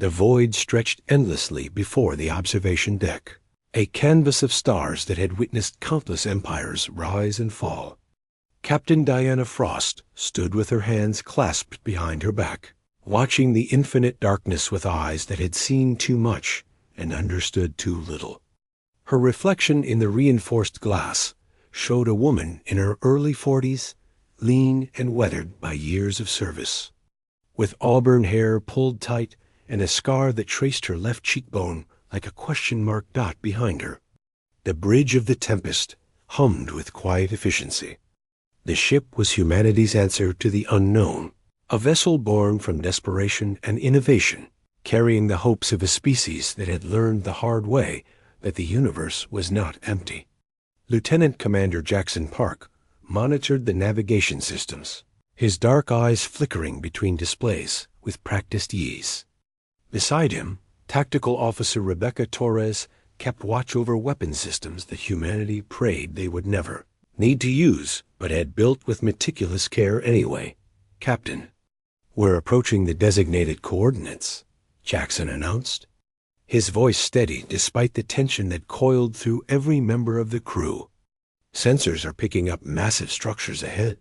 The void stretched endlessly before the observation deck, a canvas of stars that had witnessed countless empires rise and fall. Captain Diana Frost stood with her hands clasped behind her back, watching the infinite darkness with eyes that had seen too much and understood too little. Her reflection in the reinforced glass showed a woman in her early 40s, lean and weathered by years of service, with auburn hair pulled tight and a scar that traced her left cheekbone like a question-mark dot behind her. The bridge of the Tempest hummed with quiet efficiency. The ship was humanity's answer to the unknown, a vessel born from desperation and innovation, carrying the hopes of a species that had learned the hard way that the universe was not empty. Lieutenant Commander Jackson Park monitored the navigation systems, his dark eyes flickering between displays with practiced ease. Beside him, Tactical Officer Rebecca Torres kept watch over weapon systems that humanity prayed they would never need to use, but had built with meticulous care anyway. "Captain, we're approaching the designated coordinates," Jackson announced, his voice steady despite the tension that coiled through every member of the crew. "Sensors are picking up massive structures ahead.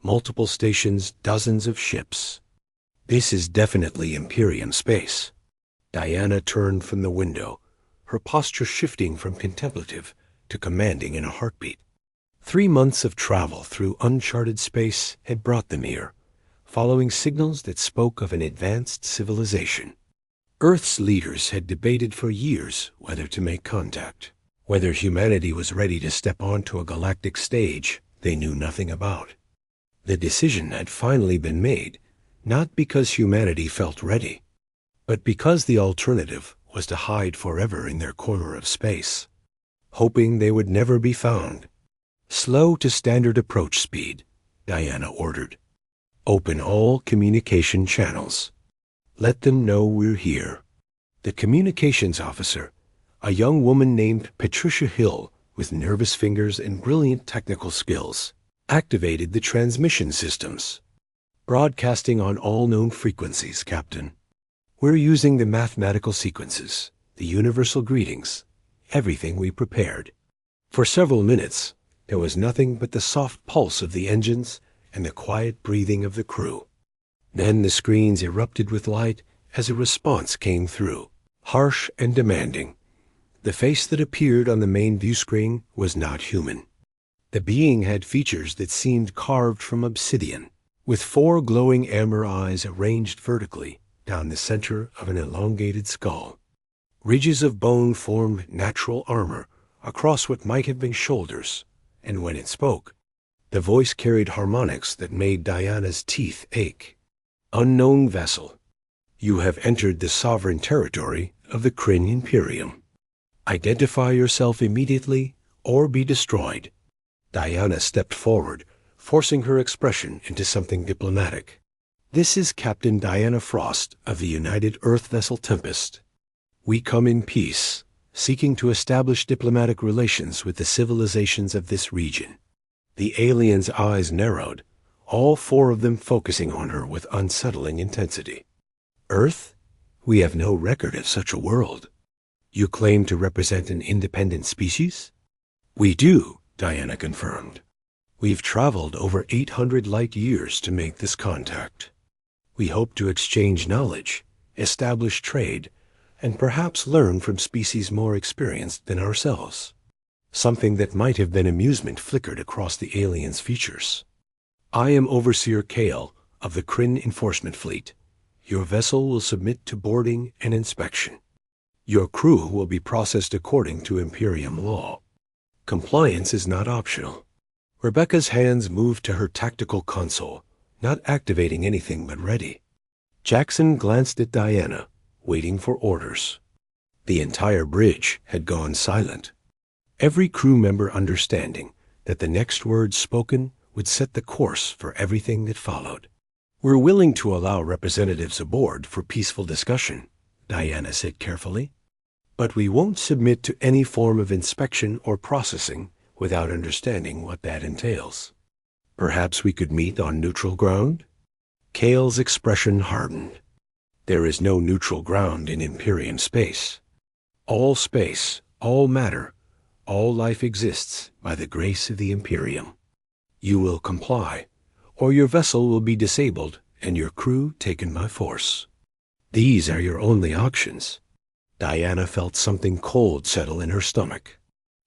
Multiple stations, dozens of ships. This is definitely Imperium space." Diana turned from the window, her posture shifting from contemplative to commanding in a heartbeat. 3 months of travel through uncharted space had brought them here, following signals that spoke of an advanced civilization. Earth's leaders had debated for years whether to make contact, whether humanity was ready to step onto a galactic stage they knew nothing about. The decision had finally been made, not because humanity felt ready, but because the alternative was to hide forever in their corner of space, hoping they would never be found. "Slow to standard approach speed," Diana ordered. "Open all communication channels. Let them know we're here." The communications officer, a young woman named Patricia Hill with nervous fingers and brilliant technical skills, activated the transmission systems. "Broadcasting on all known frequencies, Captain. We're using the mathematical sequences, the universal greetings, everything we prepared." For several minutes, there was nothing but the soft pulse of the engines and the quiet breathing of the crew. Then the screens erupted with light as a response came through, harsh and demanding. The face that appeared on the main view screen was not human. The being had features that seemed carved from obsidian, with 4 glowing amber eyes arranged vertically down the center of an elongated skull. Ridges of bone formed natural armor across what might have been shoulders, and when it spoke, the voice carried harmonics that made Diana's teeth ache. "Unknown vessel, you have entered the sovereign territory of the Kryn Imperium. Identify yourself immediately or be destroyed." Diana stepped forward, forcing her expression into something diplomatic. "This is Captain Diana Frost of the United Earth vessel Tempest. We come in peace, seeking to establish diplomatic relations with the civilizations of this region." The alien's eyes narrowed, all 4 of them focusing on her with unsettling intensity. "Earth? We have no record of such a world. You claim to represent an independent species?" "We do," Diana confirmed. "We've traveled over 800 light years to make this contact. We hope to exchange knowledge, establish trade, and perhaps learn from species more experienced than ourselves." Something that might have been amusement flickered across the alien's features. "I am Overseer Kale of the Kryn Enforcement Fleet. Your vessel will submit to boarding and inspection. Your crew will be processed according to Imperium law. Compliance is not optional." Rebecca's hands moved to her tactical console, not activating anything but ready. Jackson glanced at Diana, waiting for orders. The entire bridge had gone silent, every crew member understanding that the next words spoken would set the course for everything that followed. "We're willing to allow representatives aboard for peaceful discussion," Diana said carefully, "but we won't submit to any form of inspection or processing without understanding what that entails. Perhaps we could meet on neutral ground?" Kale's expression hardened. There is no neutral ground in Imperium space. All space, all matter, all life exists by the grace of the Imperium. You will comply, or your vessel will be disabled and your crew taken by force. These are your only options. Diana felt something cold settle in her stomach.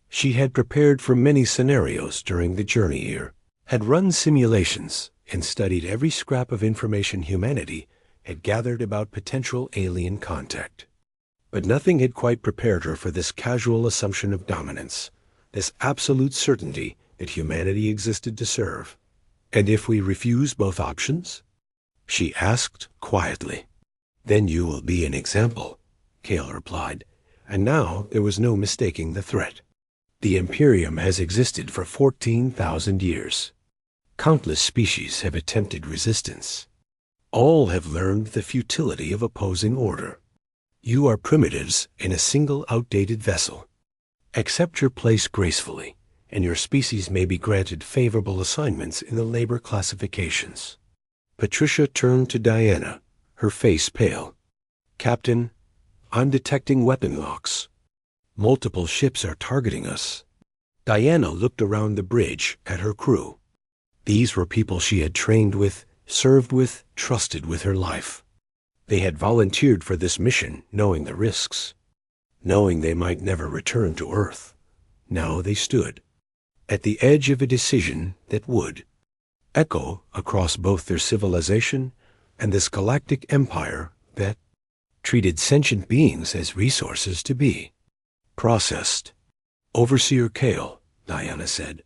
She had prepared for many scenarios during the journey here, had run simulations, and studied every scrap of information humanity had gathered about potential alien contact. But nothing had quite prepared her for this casual assumption of dominance, this absolute certainty that humanity existed to serve. And if we refuse both options? She asked quietly. Then you will be an example, Kale replied, and now there was no mistaking the threat. The Imperium has existed for 14,000 years. Countless species have attempted resistance. All have learned the futility of opposing order. You are primitives in a single outdated vessel. Accept your place gracefully, and your species may be granted favorable assignments in the labor classifications. Patricia turned to Diana, her face pale. Captain, I'm detecting weapon locks. Multiple ships are targeting us. Diana looked around the bridge at her crew. These were people she had trained with, served with, trusted with her life. They had volunteered for this mission knowing the risks, knowing they might never return to Earth. Now they stood at the edge of a decision that would echo across both their civilization and this galactic empire that treated sentient beings as resources to be processed. Overseer Kale, Diana said,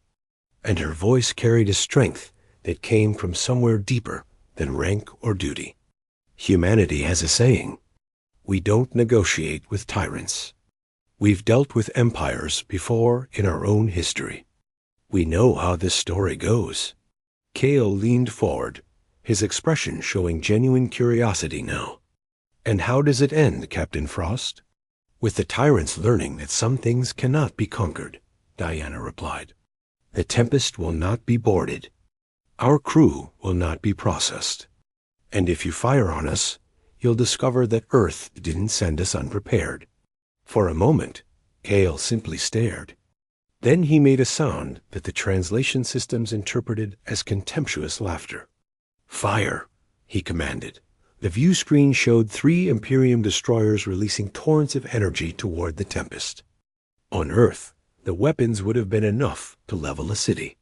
and her voice carried a strength that came from somewhere deeper than rank or duty. Humanity has a saying, we don't negotiate with tyrants. We've dealt with empires before in our own history. We know how this story goes. Kale leaned forward, his expression showing genuine curiosity now. And how does it end, Captain Frost? With the tyrants learning that some things cannot be conquered, Diana replied. The Tempest will not be boarded. Our crew will not be processed. And if you fire on us, you'll discover that Earth didn't send us unprepared. For a moment, Kale simply stared. Then he made a sound that the translation systems interpreted as contemptuous laughter. Fire, he commanded. The view screen showed 3 Imperium destroyers releasing torrents of energy toward the Tempest. On Earth, the weapons would have been enough to level a city.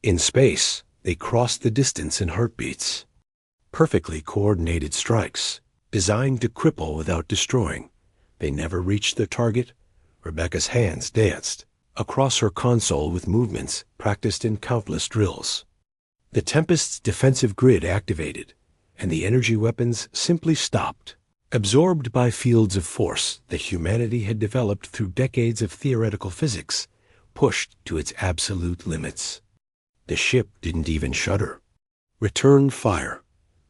In space, they crossed the distance in heartbeats. Perfectly coordinated strikes, designed to cripple without destroying. They never reached their target. Rebecca's hands danced across her console with movements practiced in countless drills. The Tempest's defensive grid activated, and the energy weapons simply stopped, absorbed by fields of force that humanity had developed through decades of theoretical physics, pushed to its absolute limits. The ship didn't even shudder. Return fire,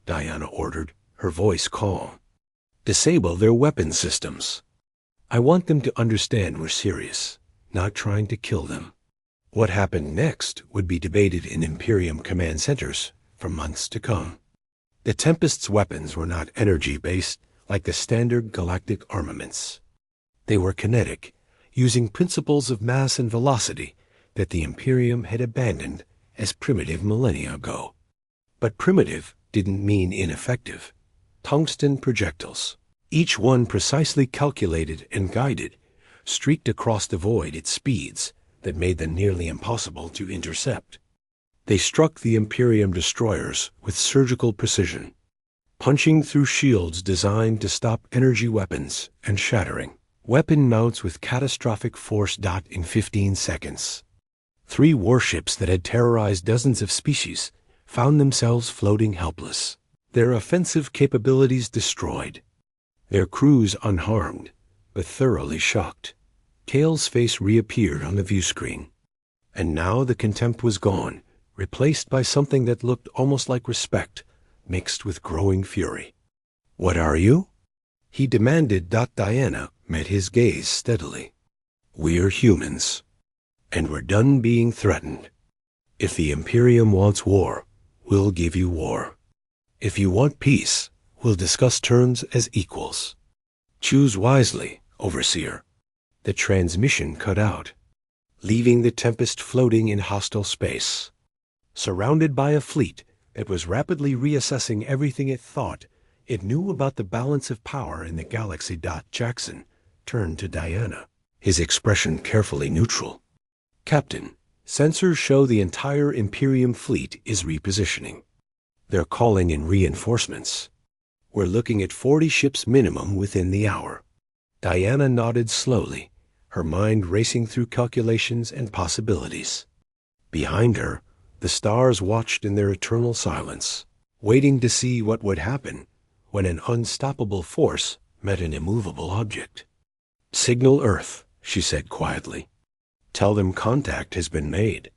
Diana ordered, her voice calm. Disable their weapon systems. I want them to understand we're serious, not trying to kill them. What happened next would be debated in Imperium command centers for months to come. The Tempest's weapons were not energy-based like the standard galactic armaments. They were kinetic, using principles of mass and velocity that the Imperium had abandoned as primitive millennia ago. But primitive didn't mean ineffective. Tungsten projectiles, each one precisely calculated and guided, streaked across the void at speeds that made them nearly impossible to intercept. They struck the Imperium destroyers with surgical precision, punching through shields designed to stop energy weapons and shattering weapon mounts with catastrophic force. In 15 seconds. 3 warships that had terrorized dozens of species found themselves floating helpless, their offensive capabilities destroyed, their crews unharmed, but thoroughly shocked. Kale's face reappeared on the view screen. And now the contempt was gone, replaced by something that looked almost like respect, mixed with growing fury. What are you? He demanded. Diana met his gaze steadily. We're humans, and we're done being threatened. If the Imperium wants war, we'll give you war. If you want peace, We'll discuss terms as equals. Choose wisely, Overseer. The transmission cut out, leaving the Tempest floating in hostile space. Surrounded by a fleet that was rapidly reassessing everything it thought it knew about the balance of power in the galaxy. Jackson turned to Diana, his expression carefully neutral. Captain, sensors show the entire Imperium fleet is repositioning. They're calling in reinforcements. We're looking at 40 ships minimum within the hour. Diana nodded slowly, her mind racing through calculations and possibilities. Behind her, the stars watched in their eternal silence, waiting to see what would happen when an unstoppable force met an immovable object. Signal Earth, she said quietly. Tell them contact has been made.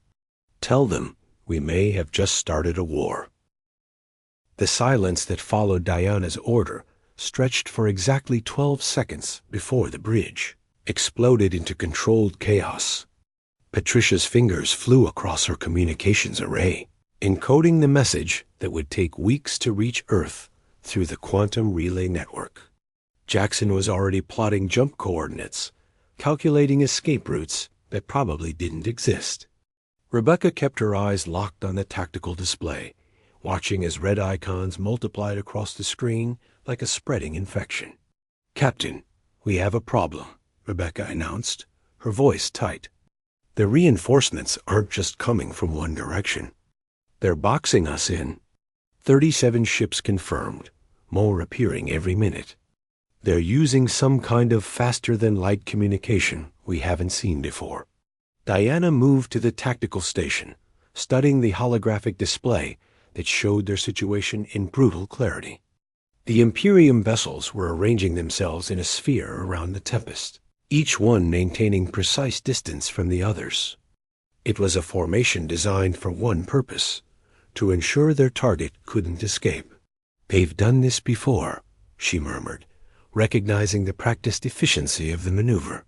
Tell them we may have just started a war. The silence that followed Diana's order stretched for exactly 12 seconds before the bridge exploded into controlled chaos. Patricia's fingers flew across her communications array, encoding the message that would take weeks to reach Earth through the quantum relay network. Jackson was already plotting jump coordinates, calculating escape routes that probably didn't exist. Rebecca kept her eyes locked on the tactical display, watching as red icons multiplied across the screen like a spreading infection. Captain, we have a problem, Rebecca announced, her voice tight. The reinforcements aren't just coming from one direction. They're boxing us in. 37 ships confirmed, more appearing every minute. They're using some kind of faster-than-light communication we haven't seen before. Diana moved to the tactical station, studying the holographic display that showed their situation in brutal clarity. The Imperium vessels were arranging themselves in a sphere around the Tempest, each one maintaining precise distance from the others. It was a formation designed for one purpose, to ensure their target couldn't escape. They've done this before, she murmured, recognizing the practiced efficiency of the maneuver.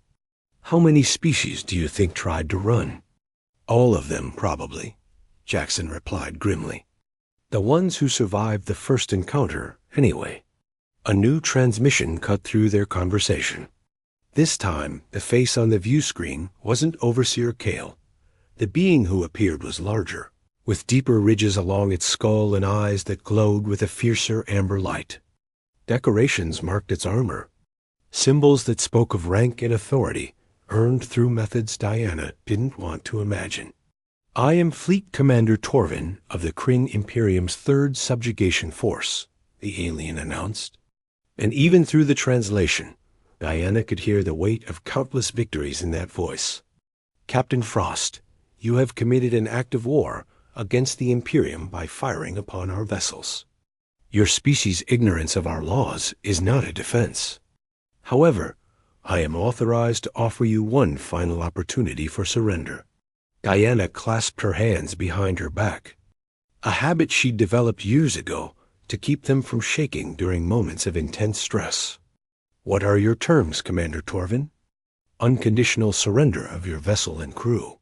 How many species do you think tried to run? All of them, probably, Jackson replied grimly. The ones who survived the first encounter, anyway. A new transmission cut through their conversation. This time, the face on the view screen wasn't Overseer Kale. The being who appeared was larger, with deeper ridges along its skull and eyes that glowed with a fiercer amber light. Decorations marked its armor, symbols that spoke of rank and authority, earned through methods Diana didn't want to imagine. I am Fleet Commander Torvin of the Kryn Imperium's 3rd Subjugation Force, the alien announced. And even through the translation, Diana could hear the weight of countless victories in that voice. Captain Frost, you have committed an act of war against the Imperium by firing upon our vessels. Your species' ignorance of our laws is not a defense. However, I am authorized to offer you one final opportunity for surrender. Diana clasped her hands behind her back, a habit she'd developed years ago to keep them from shaking during moments of intense stress. What are your terms, Commander Torvin? Unconditional surrender of your vessel and crew.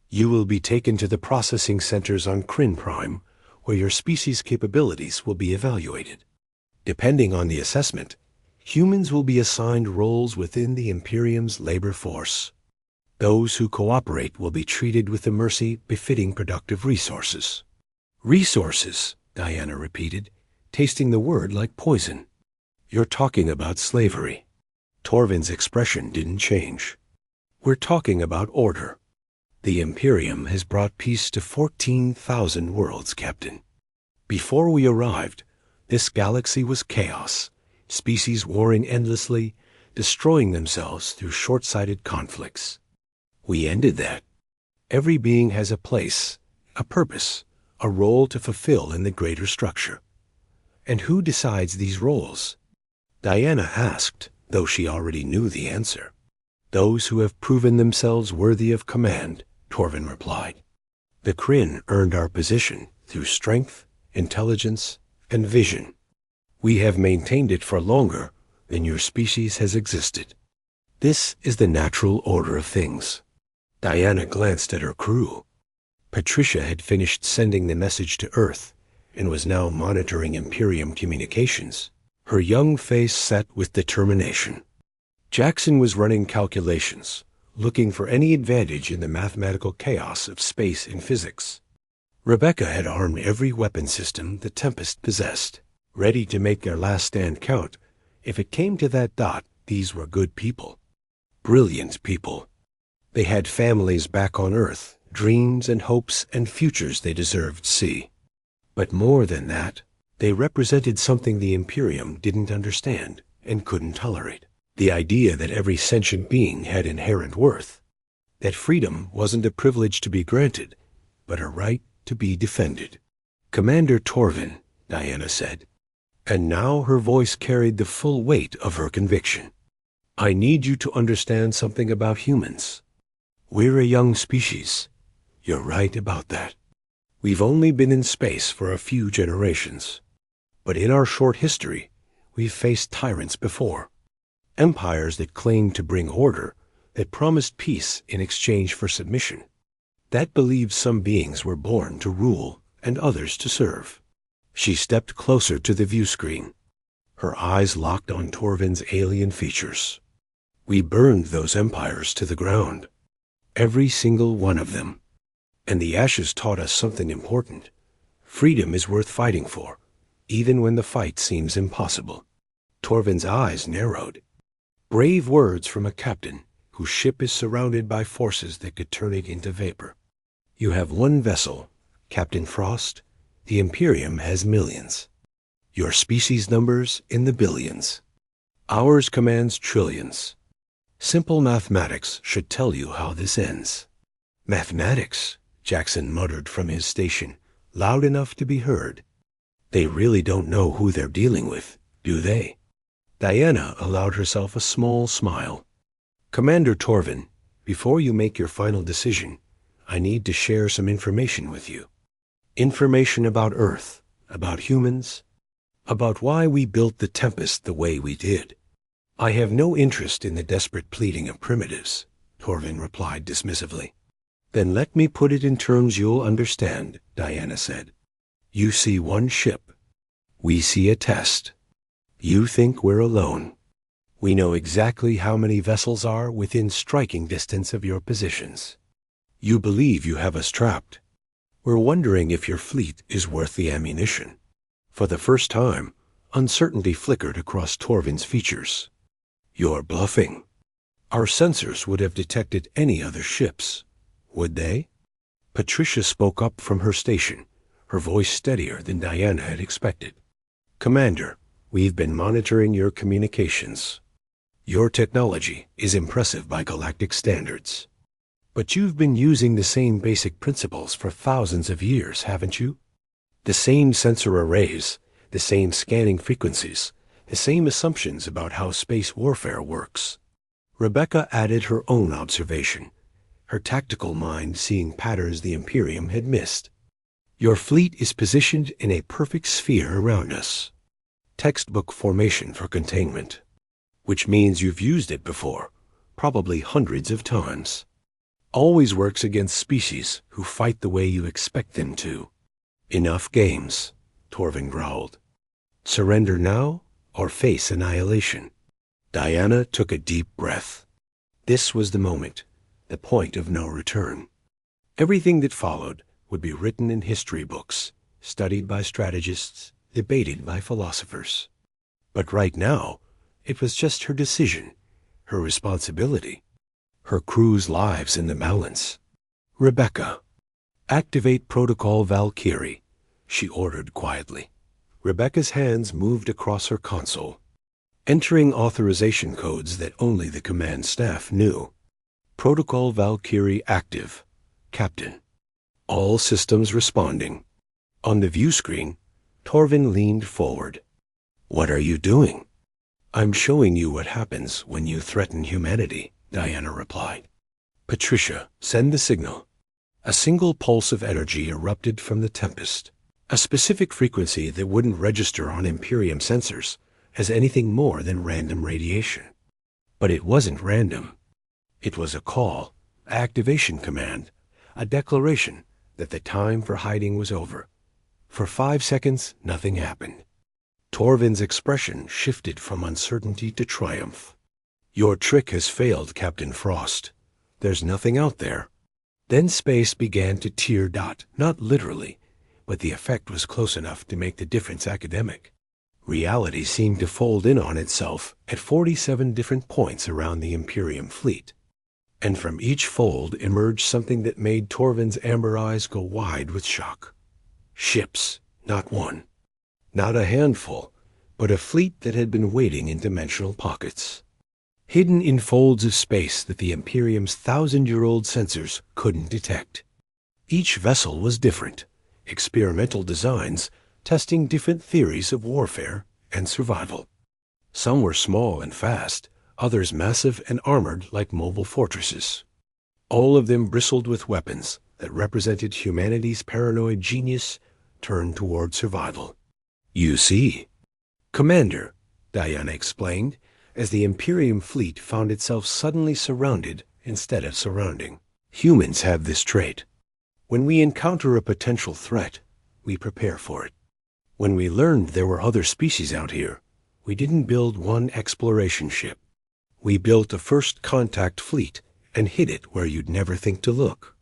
You will be taken to the processing centers on Kryn Prime, where your species' capabilities will be evaluated. Depending on the assessment, humans will be assigned roles within the Imperium's labor force. Those who cooperate will be treated with the mercy befitting productive resources. Resources, Diana repeated, tasting the word like poison. You're talking about slavery. Torvin's expression didn't change. We're talking about order. The Imperium has brought peace to 14,000 worlds, Captain. Before we arrived, this galaxy was chaos, species warring endlessly, destroying themselves through short-sighted conflicts. We ended that. Every being has a place, a purpose, a role to fulfill in the greater structure. And who decides these roles? Diana asked, though she already knew the answer. Those who have proven themselves worthy of command, Torvin replied. The Kryn earned our position through strength, intelligence, and vision. We have maintained it for longer than your species has existed. This is the natural order of things. Diana glanced at her crew. Patricia had finished sending the message to Earth and was now monitoring Imperium communications, Her young face set with determination. Jackson was running calculations, looking for any advantage in the mathematical chaos of space and physics. Rebecca had armed every weapon system the Tempest possessed, ready to make their last stand count. If it came to that dot, these were good people. Brilliant people. They had families back on Earth, dreams and hopes and futures they deserved to see. But more than that, they represented something the Imperium didn't understand and couldn't tolerate. The idea that every sentient being had inherent worth. That freedom wasn't a privilege to be granted, but a right to be defended. "Commander Torvin," Diana said, and now her voice carried the full weight of her conviction. "I need you to understand something about humans. We're a young species. You're right about that. We've only been in space for a few generations. But in our short history, we've faced tyrants before. Empires that claimed to bring order, that promised peace in exchange for submission, that believed some beings were born to rule and others to serve." She stepped closer to the view screen. Her eyes locked on Torvin's alien features. "We burned those empires to the ground. Every single one of them. And the ashes taught us something important. Freedom is worth fighting for, even when the fight seems impossible." Torvin's eyes narrowed. Brave words from a captain whose ship is surrounded by forces that could turn it into vapor. "You have one vessel, Captain Frost. The Imperium has millions. Your species numbers in the billions. Ours commands trillions. Simple mathematics should tell you how this ends." "Mathematics," Jackson muttered from his station, loud enough to be heard. "They really don't know who they're dealing with, do they?" Diana allowed herself a small smile. "Commander Torvin, before you make your final decision, I need to share some information with you. Information about Earth, about humans, about why we built the Tempest the way we did." "I have no interest in the desperate pleading of primitives," Torvin replied dismissively. "Then let me put it in terms you'll understand," Diana said. "You see one ship. We see a test. You think we're alone. We know exactly how many vessels are within striking distance of your positions. You believe you have us trapped. We're wondering if your fleet is worth the ammunition." For the first time, uncertainty flickered across Torvin's features. "You're bluffing. Our sensors would have detected any other ships, would they?" Patricia spoke up from her station, her voice steadier than Diana had expected. "Commander, we've been monitoring your communications. Your technology is impressive by galactic standards. But you've been using the same basic principles for thousands of years, haven't you? The same sensor arrays, the same scanning frequencies, the same assumptions about how space warfare works." Rebecca added her own observation, her tactical mind seeing patterns the Imperium had missed. "Your fleet is positioned in a perfect sphere around us. Textbook formation for containment. Which means you've used it before, probably hundreds of times. Always works against species who fight the way you expect them to." "Enough games," Torvin growled. "Surrender now or face annihilation." Diana took a deep breath. This was the moment, the point of no return. Everything that followed would be written in history books, studied by strategists, debated by philosophers. But right now, it was just her decision, her responsibility, her crew's lives in the balance. "Rebecca, activate Protocol Valkyrie," she ordered quietly. Rebecca's hands moved across her console, entering authorization codes that only the command staff knew. "Protocol Valkyrie active. Captain. All systems responding." On the view screen, Torvin leaned forward. "What are you doing?" "I'm showing you what happens when you threaten humanity," Diana replied. "Patricia, send the signal." A single pulse of energy erupted from the Tempest, a specific frequency that wouldn't register on Imperium sensors as anything more than random radiation. But it wasn't random. It was a call, an activation command, a declaration that the time for hiding was over. For 5 seconds, nothing happened. Torvin's expression shifted from uncertainty to triumph. "Your trick has failed, Captain Frost. There's nothing out there." Then space began to tear dot, not literally, but the effect was close enough to make the difference academic. Reality seemed to fold in on itself at 47 different points around the Imperium fleet. And from each fold emerged something that made Torvin's amber eyes go wide with shock. Ships, not one. Not a handful, but a fleet that had been waiting in dimensional pockets. Hidden in folds of space that the Imperium's 1,000-year-old sensors couldn't detect. Each vessel was different, experimental designs testing different theories of warfare and survival. Some were small and fast, others massive and armored like mobile fortresses. All of them bristled with weapons that represented humanity's paranoid genius turned toward survival. "You see." "Commander," Diana explained, as the Imperium fleet found itself suddenly surrounded instead of surrounding. "Humans have this trait. When we encounter a potential threat, we prepare for it. When we learned there were other species out here, we didn't build one exploration ship. We built a first contact fleet and hid it where you'd never think to look."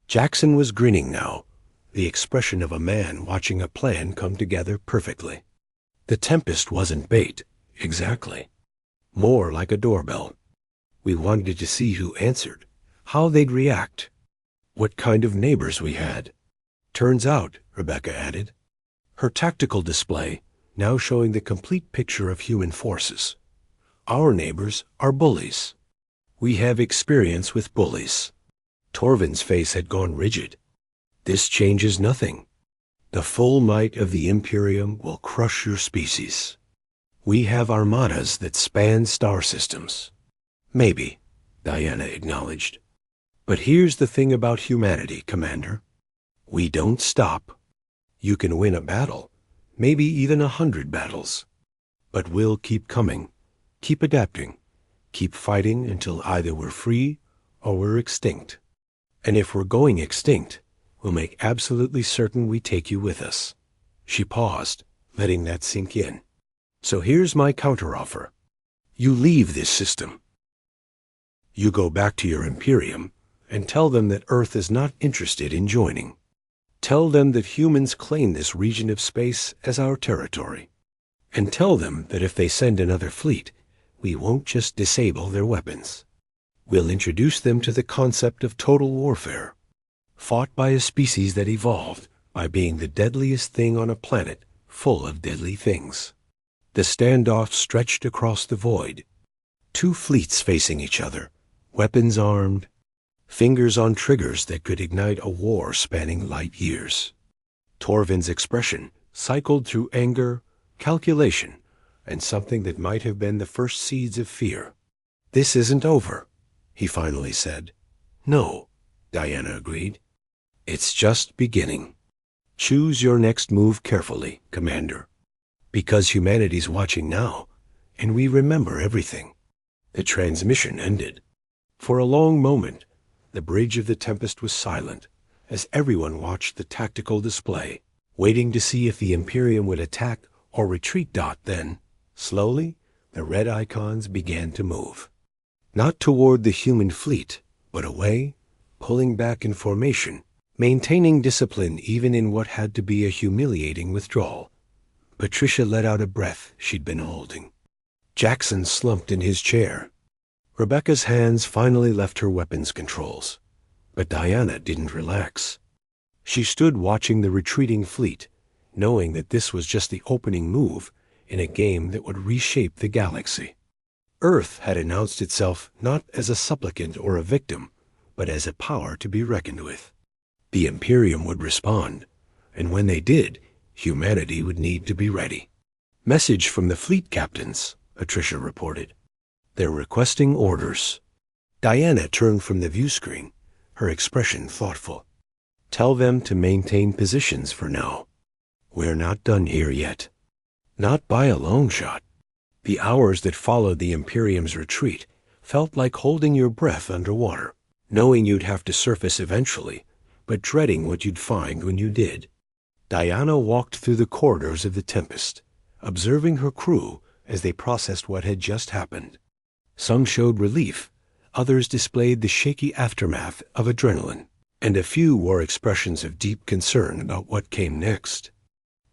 Jackson was grinning now, the expression of a man watching a plan come together perfectly. The Tempest wasn't bait, exactly. More like a doorbell. We wanted to see who answered, how they'd react, what kind of neighbors we had. "Turns out," Rebecca added, her tactical display now showing the complete picture of human forces, "our neighbors are bullies. We have experience with bullies." Torvin's face had gone rigid. "This changes nothing. The full might of the Imperium will crush your species. We have armadas that span star systems." "Maybe," Diana acknowledged. "But here's the thing about humanity, Commander. We don't stop. You can win a battle, maybe even 100 battles. But we'll keep coming, keep adapting, keep fighting until either we're free or we're extinct. And if we're going extinct, we'll make absolutely certain we take you with us." She paused, letting that sink in. "So here's my counteroffer. You leave this system. You go back to your Imperium and tell them that Earth is not interested in joining. Tell them that humans claim this region of space as our territory. And tell them that if they send another fleet, we won't just disable their weapons. We'll introduce them to the concept of total warfare, fought by a species that evolved by being the deadliest thing on a planet full of deadly things." The standoff stretched across the void. Two fleets facing each other, weapons armed, fingers on triggers that could ignite a war spanning light years. Torvin's expression cycled through anger, calculation, and something that might have been the first seeds of fear. "This isn't over," he finally said. "No," Diana agreed. "It's just beginning. Choose your next move carefully, Commander, because humanity's watching now, and we remember everything." The transmission ended. For a long moment, the bridge of the Tempest was silent, as everyone watched the tactical display, waiting to see if the Imperium would attack or retreat. Then, slowly, the red icons began to move. Not toward the human fleet, but away, pulling back in formation, maintaining discipline even in what had to be a humiliating withdrawal. Patricia let out a breath she'd been holding. Jackson slumped in his chair. Rebecca's hands finally left her weapons controls, but Diana didn't relax. She stood watching the retreating fleet, knowing that this was just the opening move in a game that would reshape the galaxy. Earth had announced itself not as a supplicant or a victim, but as a power to be reckoned with. The Imperium would respond, and when they did, humanity would need to be ready. "Message from the fleet captains," Patricia reported. "They're requesting orders." Diana turned from the view screen, her expression thoughtful. "Tell them to maintain positions for now. We're not done here yet. Not by a long shot." The hours that followed the Imperium's retreat felt like holding your breath underwater, knowing you'd have to surface eventually, but dreading what you'd find when you did. Diana walked through the corridors of the Tempest, observing her crew as they processed what had just happened. Some showed relief, others displayed the shaky aftermath of adrenaline, and a few wore expressions of deep concern about what came next.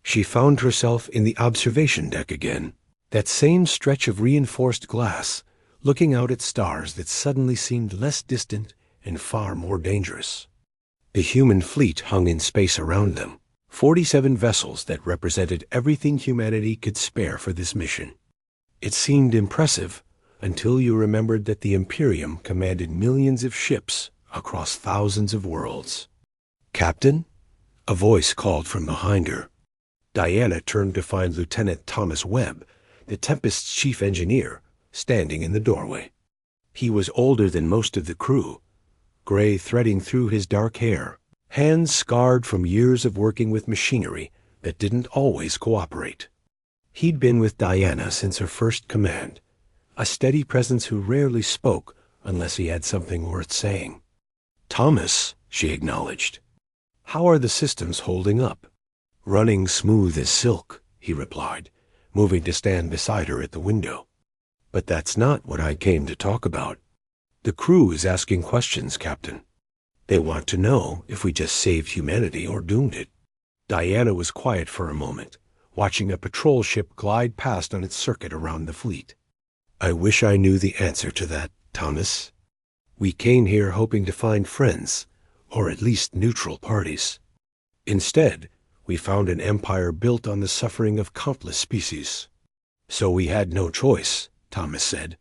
She found herself in the observation deck again, that same stretch of reinforced glass, looking out at stars that suddenly seemed less distant and far more dangerous. The human fleet hung in space around them, 47 vessels that represented everything humanity could spare for this mission. It seemed impressive until you remembered that the Imperium commanded millions of ships across thousands of worlds. "Captain?" A voice called from behind her. Diana turned to find Lieutenant Thomas Webb, the Tempest's chief engineer, standing in the doorway. He was older than most of the crew, gray threading through his dark hair, hands scarred from years of working with machinery that didn't always cooperate. He'd been with Diana since her first command, a steady presence who rarely spoke unless he had something worth saying. "Thomas," she acknowledged. "How are the systems holding up?" "Running smooth as silk," he replied, moving to stand beside her at the window. "But that's not what I came to talk about. The crew is asking questions, Captain. They want to know if we just saved humanity or doomed it." Diana was quiet for a moment, watching a patrol ship glide past on its circuit around the fleet. "I wish I knew the answer to that, Thomas. We came here hoping to find friends, or at least neutral parties. Instead, we found an empire built on the suffering of countless species. So we had no choice," Thomas said.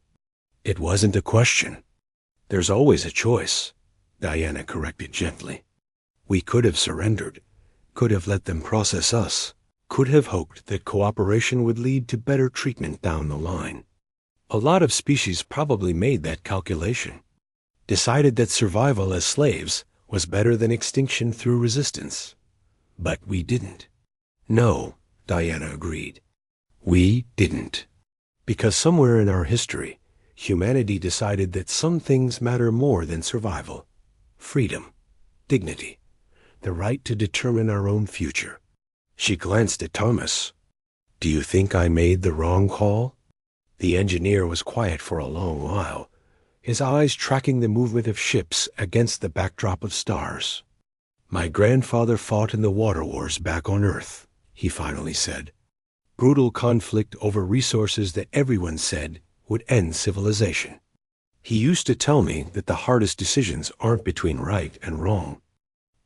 "It wasn't a question. There's always a choice," Diana corrected gently. "We could have surrendered, could have let them process us, could have hoped that cooperation would lead to better treatment down the line. A lot of species probably made that calculation, decided that survival as slaves was better than extinction through resistance. But we didn't." "No," Diana agreed. "We didn't. Because somewhere in our history, humanity decided that some things matter more than survival. Freedom, dignity, the right to determine our own future." She glanced at Thomas. "Do you think I made the wrong call?" The engineer was quiet for a long while, his eyes tracking the movement of ships against the backdrop of stars. "My grandfather fought in the water wars back on Earth," he finally said. "Brutal conflict over resources that everyone said would end civilization. He used to tell me that the hardest decisions aren't between right and wrong.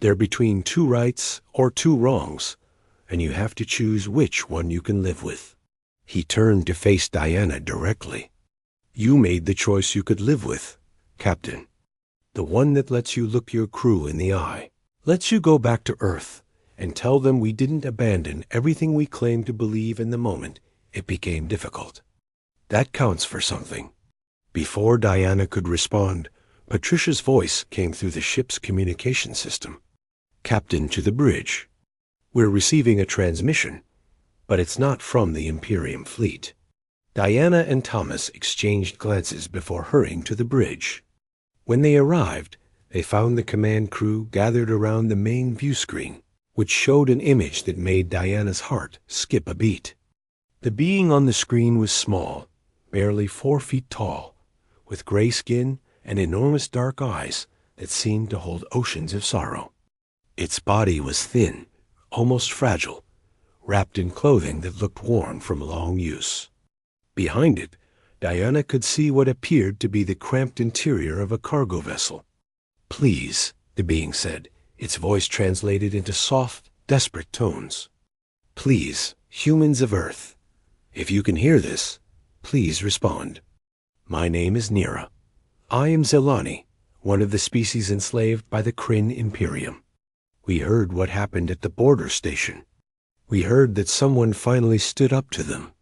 They're between two rights or two wrongs, and you have to choose which one you can live with." He turned to face Diana directly. "You made the choice you could live with, Captain. The one that lets you look your crew in the eye, lets you go back to Earth and tell them we didn't abandon everything we claimed to believe in the moment it became difficult. That counts for something." Before Diana could respond, Patricia's voice came through the ship's communication system. "Captain to the bridge. We're receiving a transmission, but it's not from the Imperium fleet." Diana and Thomas exchanged glances before hurrying to the bridge. When they arrived, they found the command crew gathered around the main view screen, which showed an image that made Diana's heart skip a beat. The being on the screen was small, barely 4 feet tall, with gray skin and enormous dark eyes that seemed to hold oceans of sorrow. Its body was thin, almost fragile, wrapped in clothing that looked worn from long use. Behind it, Diana could see what appeared to be the cramped interior of a cargo vessel. "Please," the being said, its voice translated into soft, desperate tones. "Please, humans of Earth, if you can hear this, please respond. My name is Nira. I am Zelani, one of the species enslaved by the Kryn Imperium. We heard what happened at the border station. We heard that someone finally stood up to them."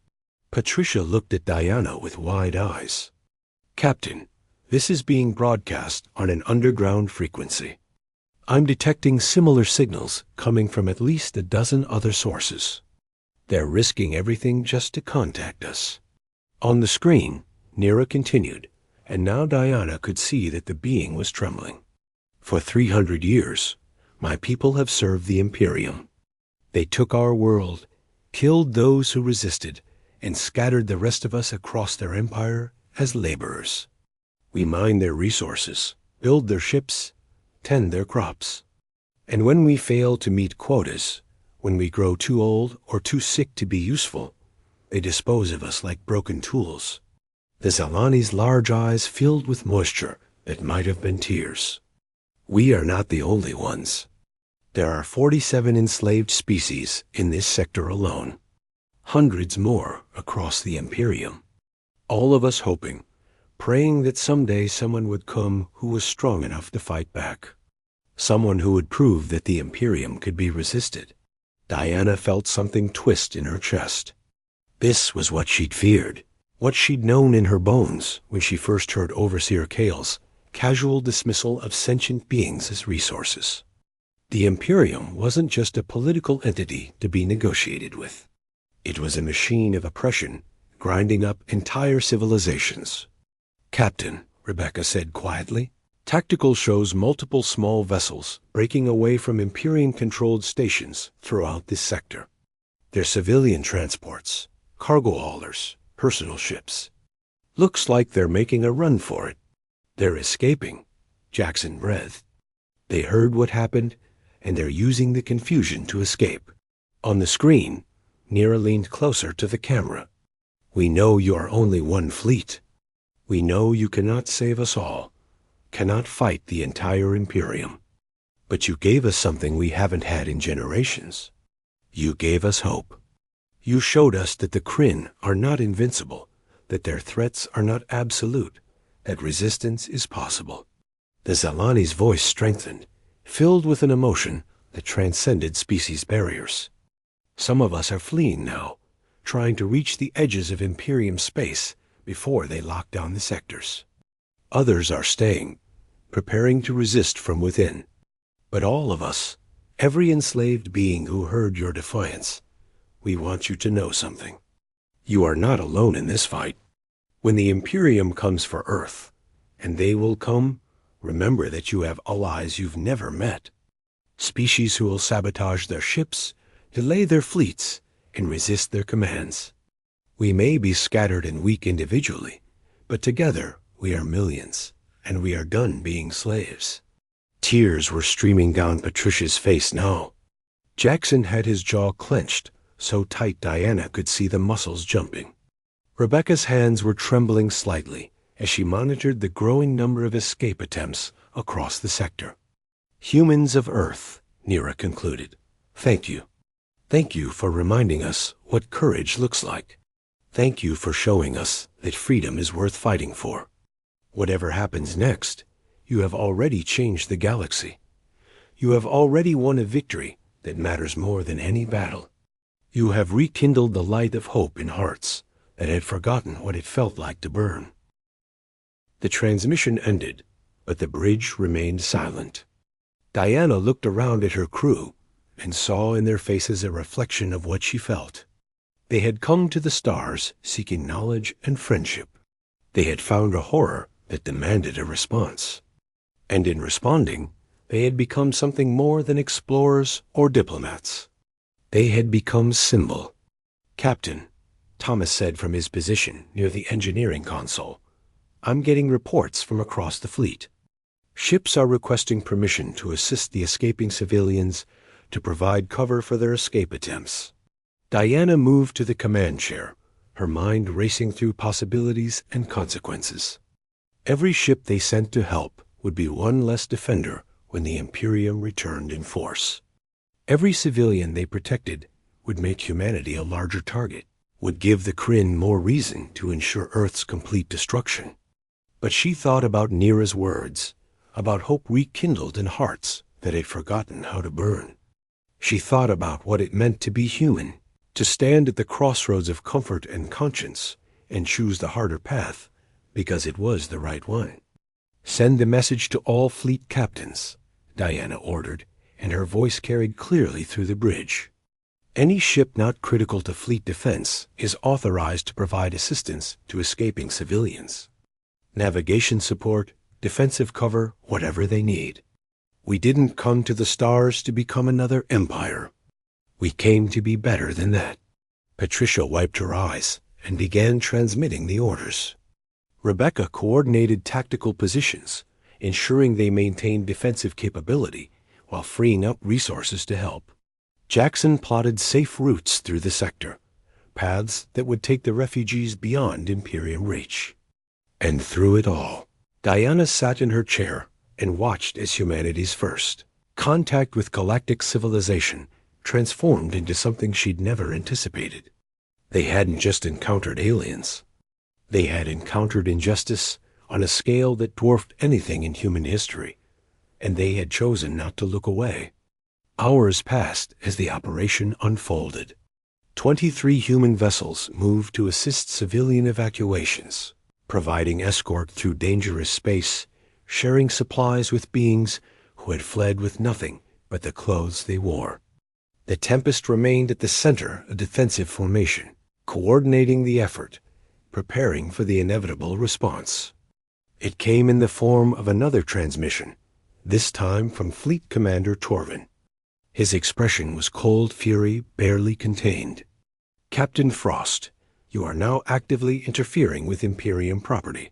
Patricia looked at Diana with wide eyes. "Captain, this is being broadcast on an underground frequency. I'm detecting similar signals coming from at least a dozen other sources. They're risking everything just to contact us." On the screen, Nira continued, and now Diana could see that the being was trembling. "For 300 years, my people have served the Imperium. They took our world, killed those who resisted, and scattered the rest of us across their empire as laborers. We mine their resources, build their ships, tend their crops. And when we fail to meet quotas, when we grow too old or too sick to be useful, they dispose of us like broken tools. The Zalani's large eyes filled with moisture that might have been tears. We are not the only ones. There are 47 enslaved species in this sector alone. Hundreds more across the Imperium. All of us hoping, praying that someday someone would come who was strong enough to fight back. Someone who would prove that the Imperium could be resisted. Diana felt something twist in her chest. This was what she'd feared, what she'd known in her bones when she first heard Overseer Kale's casual dismissal of sentient beings as resources. The Imperium wasn't just a political entity to be negotiated with. It was a machine of oppression, grinding up entire civilizations. "Captain," Rebecca said quietly, "Tactical shows multiple small vessels breaking away from Imperium-controlled stations throughout this sector. They're civilian transports, cargo haulers, personal ships. Looks like they're making a run for it. They're escaping," Jackson breathed. "They heard what happened, and they're using the confusion to escape." On the screen, Nira leaned closer to the camera. "We know you are only one fleet. We know you cannot save us all, cannot fight the entire Imperium. But you gave us something we haven't had in generations. You gave us hope. You showed us that the Kryn are not invincible, that their threats are not absolute, that resistance is possible." The Zalani's voice strengthened, filled with an emotion that transcended species barriers. "Some of us are fleeing now, trying to reach the edges of Imperium space before they lock down the sectors. Others are staying, preparing to resist from within. But all of us, every enslaved being who heard your defiance, we want you to know something. You are not alone in this fight. When the Imperium comes for Earth, and they will come, remember that you have allies you've never met. Species who will sabotage their ships, delay their fleets, and resist their commands. We may be scattered and weak individually, but together we are millions, and we are done being slaves." Tears were streaming down Patricia's face now. Jackson had his jaw clenched, so tight Diana could see the muscles jumping. Rebecca's hands were trembling slightly as she monitored the growing number of escape attempts across the sector. "Humans of Earth," Nira concluded, "thank you. Thank you for reminding us what courage looks like. Thank you for showing us that freedom is worth fighting for. Whatever happens next, you have already changed the galaxy. You have already won a victory that matters more than any battle. You have rekindled the light of hope in hearts that had forgotten what it felt like to burn." The transmission ended, but the bridge remained silent. Diana looked around at her crew and saw in their faces a reflection of what she felt. They had come to the stars seeking knowledge and friendship. They had found a horror that demanded a response. And in responding, they had become something more than explorers or diplomats. They had become symbol. "Captain," Thomas said from his position near the engineering console, "I'm getting reports from across the fleet. Ships are requesting permission to assist the escaping civilians to provide cover for their escape attempts." Diana moved to the command chair, her mind racing through possibilities and consequences. Every ship they sent to help would be one less defender when the Imperium returned in force. Every civilian they protected would make humanity a larger target, would give the Kryn more reason to ensure Earth's complete destruction. But she thought about Nira's words, about hope rekindled in hearts that had forgotten how to burn. She thought about what it meant to be human, to stand at the crossroads of comfort and conscience and choose the harder path because it was the right one. "Send the message to all fleet captains," Diana ordered, and her voice carried clearly through the bridge. "Any ship not critical to fleet defense is authorized to provide assistance to escaping civilians. Navigation support, defensive cover, whatever they need. We didn't come to the stars to become another empire. We came to be better than that." Patricia wiped her eyes and began transmitting the orders. Rebecca coordinated tactical positions, ensuring they maintained defensive capability while freeing up resources to help. Jackson plotted safe routes through the sector, paths that would take the refugees beyond Imperium reach. And through it all, Diana sat in her chair and watched as humanity's first contact with galactic civilization transformed into something she'd never anticipated. They hadn't just encountered aliens. They had encountered injustice on a scale that dwarfed anything in human history, and they had chosen not to look away. Hours passed as the operation unfolded. 23 human vessels moved to assist civilian evacuations, providing escort through dangerous space, sharing supplies with beings who had fled with nothing but the clothes they wore. The Tempest remained at the center of defensive formation, coordinating the effort, preparing for the inevitable response. It came in the form of another transmission, this time from Fleet Commander Torvin. His expression was cold fury barely contained. "Captain Frost, you are now actively interfering with Imperium property.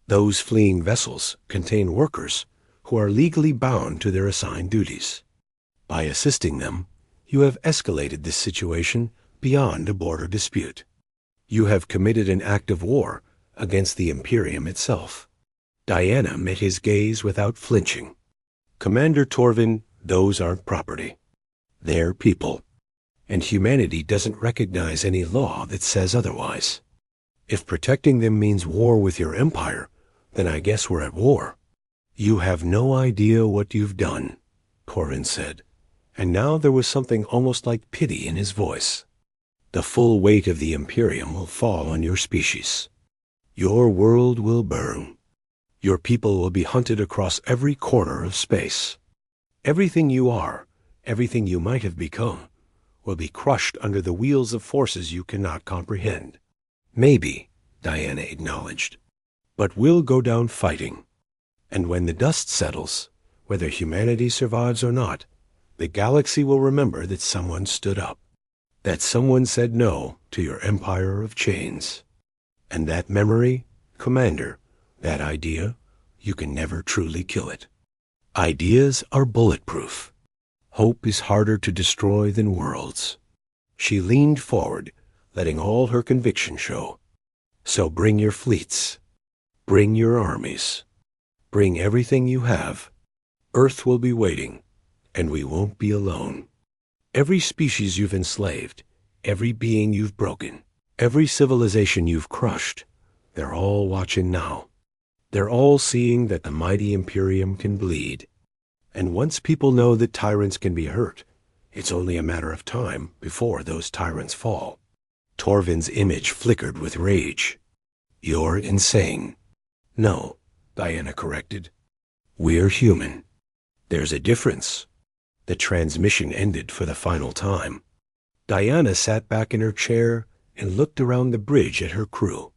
Those fleeing vessels contain workers who are legally bound to their assigned duties. By assisting them, you have escalated this situation beyond a border dispute. You have committed an act of war against the Imperium itself." Diana met his gaze without flinching. "Commander Torvin, those aren't property. They're people. And humanity doesn't recognize any law that says otherwise. If protecting them means war with your empire, then I guess we're at war." "You have no idea what you've done," Torvin said, and now there was something almost like pity in his voice. "The full weight of the Imperium will fall on your species. Your world will burn. Your people will be hunted across every corner of space. Everything you are, everything you might have become, will be crushed under the wheels of forces you cannot comprehend." "Maybe," Diana acknowledged, "but we'll go down fighting. And when the dust settles, whether humanity survives or not, the galaxy will remember that someone stood up, that someone said no to your empire of chains. And that memory, Commander, that idea, you can never truly kill it. Ideas are bulletproof. Hope is harder to destroy than worlds." She leaned forward, letting all her conviction show. "So bring your fleets. Bring your armies. Bring everything you have. Earth will be waiting, and we won't be alone. Every species you've enslaved, every being you've broken, every civilization you've crushed, they're all watching now. They're all seeing that the mighty Imperium can bleed. And once people know that tyrants can be hurt, it's only a matter of time before those tyrants fall." Torvin's image flickered with rage. "You're insane." "No," Diana corrected. "We're human. There's a difference." The transmission ended for the final time. Diana sat back in her chair and looked around the bridge at her crew.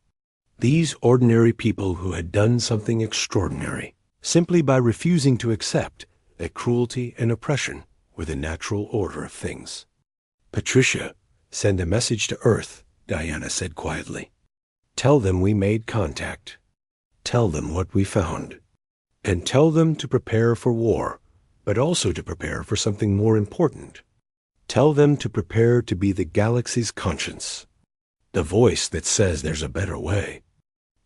These ordinary people who had done something extraordinary, simply by refusing to accept that cruelty and oppression were the natural order of things. "Patricia, send a message to Earth," Diana said quietly. "Tell them we made contact. Tell them what we found. And tell them to prepare for war, but also to prepare for something more important. Tell them to prepare to be the galaxy's conscience, the voice that says there's a better way,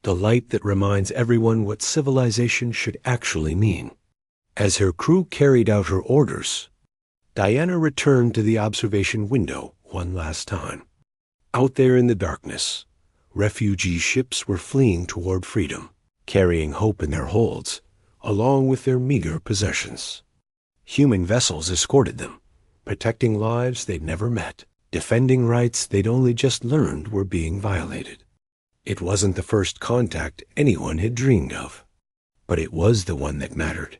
the light that reminds everyone what civilization should actually mean." As her crew carried out her orders, Diana returned to the observation window one last time. Out there in the darkness, refugee ships were fleeing toward freedom, carrying hope in their holds, along with their meager possessions. Human vessels escorted them, protecting lives they'd never met, defending rights they'd only just learned were being violated. It wasn't the first contact anyone had dreamed of, but it was the one that mattered.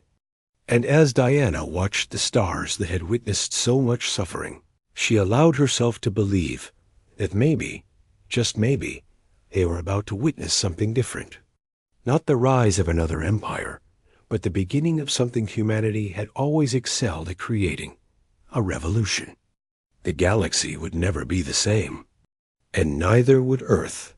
And as Diana watched the stars that had witnessed so much suffering, she allowed herself to believe that maybe, just maybe, they were about to witness something different. Not the rise of another empire, but the beginning of something humanity had always excelled at creating, a revolution. The galaxy would never be the same. and neither would Earth.